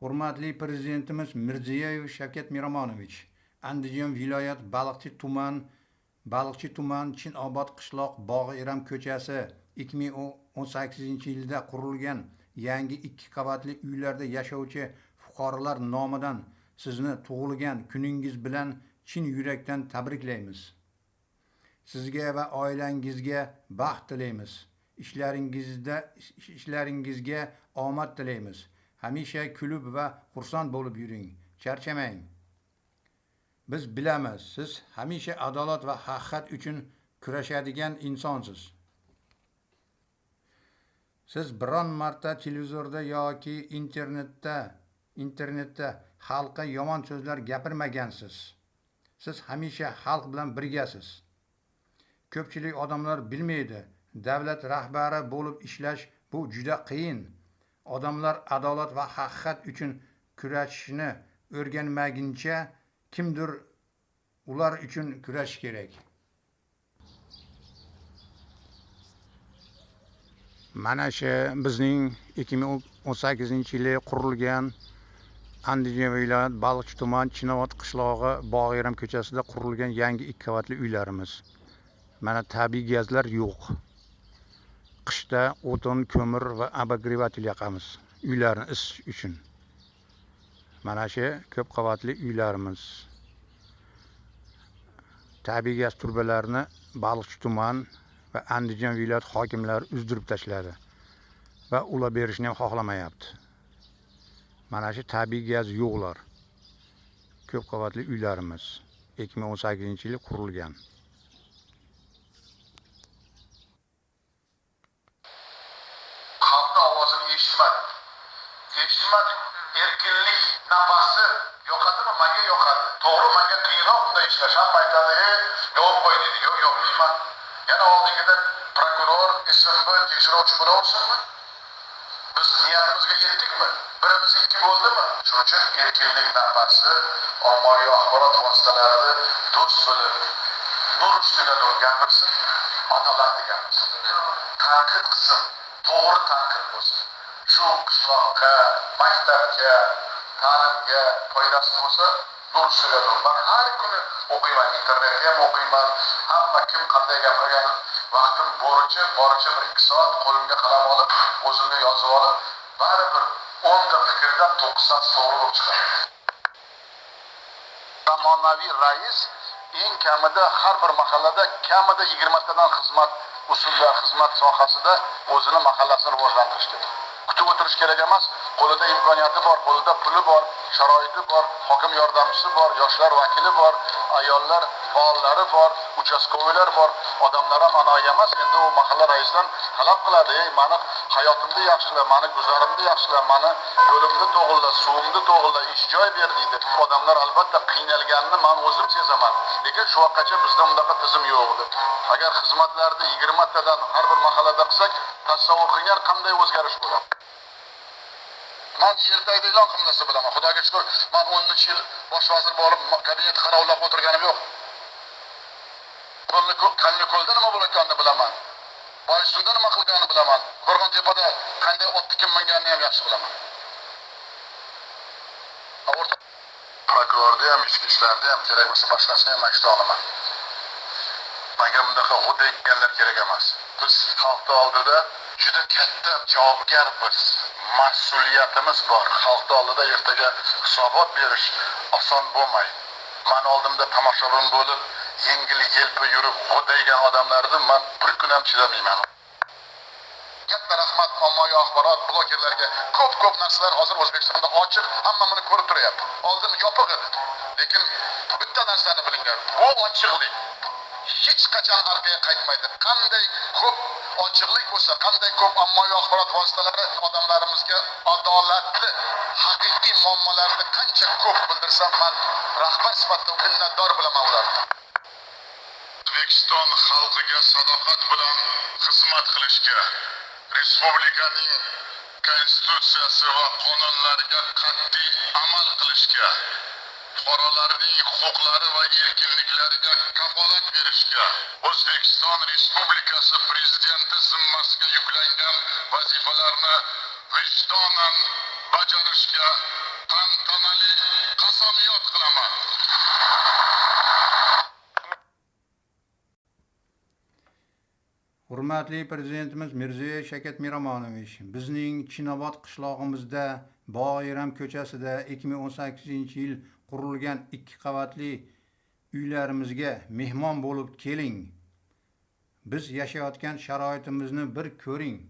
Hurmatli Prezidentimiz Mirziyoyev Shavkat Miromonovich Andijon viloyat Baliqchi tuman Chinobod qishloq Bog'i Eram ko'chasi 2018-yilda qurilgan yangi 2 qavatli uylarda yashovchi fuqarolar nomidan sizni tug'ilgan kuningiz bilan chin yurakdan tabriklaymiz. Sizga va oilangizga baxt tilaymiz. Ishlaringizga omad tilaymiz. Hamisha kulib va xursand bo'lib yuring. Charchamang. Biz bilamiz, siz hamisha adolat va haqiqat uchun kurashadigan insonsiz. Siz biron marta televizorda yoki internetda xalqqa yomon so'zlar gapirmagansiz. Siz hamisha xalq bilan birgasiz. Ko'pchilik odamlar bilmaydi. Davlat rahbari bo'lib ishlash bu juda qiyin. Odamlar adolat va haqiqat uchun kurashishni o'rganmaguncha kimdir ular uchun kurashish kerak. Mana shu bizning 2018-yili qurilgan Andijon viloyat Baliqchi tuman Chinobod qishlog'i Bog'i Eram ko'chasida qurilgan yangi 2 qavatli uylarimiz. Mana tabiiy gazlar yo'q. Qishda o'tin, ko'mir va обогреватель yoqamiz uylarni isitish uchun. Mana shu ko'p qavatli uylarimiz. Tabiiy gaz turbalarini Baliqchi tuman va Andijon viloyat hokimlari uzdirib tashladi va ular berishni ham xohlamayapti. Mana shu tabiiy gaz yo'qlar. Ko'p qavatli uylarimiz 2018-yili qurilgan. Eshitmadik. Erkinlik nafasi yoqadimi? Menga yoqadi. To'g'ri, menga qiyinroq bunday ishlash. Hamma aytadi, "Yo'q qo'y" deydi. Yo'q, yo'qlayman. Yana oldingida prokuror, SMB tekshiruvchi bo'laversinmi? Biz niyatimizga yetdikmi? Birimiz ikki bo'ldimi? Shuning uchun erkinlik nafasi ommaviy axborot vositalarida do'st bilib, nur ustida nur gapirsin, adolatli gapirsin. Tanqid qilsin, to'g'ri tanqid bo'lsin. Shu qishloqqa, maktabga, ta'limga foydasi bo'lsa, nur ustida nur. Men har kuni o'qiyman, internetda ham o'qiyman. Hamma kim qanday gapirgan vaqtim boricha bir 2 soat qo'limga qalam olib, o'zimga yozib olib, baribir 10 ta fikrdan 9 to'g'ri bo'lib chiqadi. Zamonaviy rais eng kamida har bir mahallada kamida 20 tadan xizmat sohasida o'zini mahallasini rivojlantirish kerak. Kutib o'tirish kerak emas. Qo'lida imkoniyati bor, qo'lida puli bor, sharoiti bor, hokim yordamchisi bor, yoshlar vakili bor, ayollar faollari bor, uchastkovoylar bor. Odamlar ham anoyi emas. Endi u mahalla raisidan talab qiladi, meni hayotimni yaxshila, meni guzarimni yaxshila, meni yo'limni to'g'irla, suvimni to'g'irla, ish joy ber deydi. Odamlar albatta qiynalganini men o'zim sezaman. Lekin shu vaqtgacha bizda bunday tizim yo'q edi. Agar xizmatlarni 20 tadan har bir mahallada qilsak, tasavvur qilgan qanday o'zgarish bo'ladi. Men yerdagi e'lon qilinsa bilaman. Xudoga shukr, men 10 yil bosh vazir bo'lib, kabinet qarovlab o'tirganim yo'q. Qanli ko'lda nima bo'layotganini bilaman. Boysunda nima qilganini bilaman. Qo'rg'ontepada qanday otni kim minganini ham yaxshi bilaman. Prokurorda ham, ichki ishlarda ham kerak bo'lsa boshqasini ham ayta olaman. Menga bundaqa g'o'dayganlar kerak emas. Biz xalq oldida juda katta javobgarmiz. Mas'uliyatimiz bor. Xalq oldida ertaga hisobot berish oson bo'lmaydi. Men oldimda tomoshabin bo'lib, yengil-yelpi yurib g'o'daygan odamlarni men bir kun ham chidamayman. Katta rahmat ommaviy axborot blogerlarga. Ko'p narsalar hozir O'zbekistonda ochiq, hamma buni ko'rib turyapti. Oldin yopiq edi. Lekin bitta narsani bilinglar, bu ochiqlik hech qachon orqaga qaytmaydi. Qanday ko'p ochiqlik bo'lsa, qanday ko'p ommaviy axborot vositalari odamlarimizga adolatli, haqiqiy muammolarni qancha ko'p bildirsam, men rahbar sifatida minnatdor bo'laman ularga. O'zbekiston xalqiga sadoqat bilan xizmat qilishga, respublikaning konstitutsiyasi va qonunlariga qat'iy amal qilishga, fuqarolarning huquqlari va erkinliklariga kafolat berishga, O'zbekiston Respublikasi Prezidenti zimmasiga yuklangan vazifalarni vijdonan bajarishga tantanali qasamyod qilaman. Hurmatli Prezidentimiz Mirziyoyev Shavkat Miromonovich, bizning Chinobod qishlog'imizda Bog'ayram ko'chasida 2018-yil qurilgan 2 qavatli uylarimizga mehmon bo'lib keling. Biz yashayotgan sharoitimizni bir ko'ring.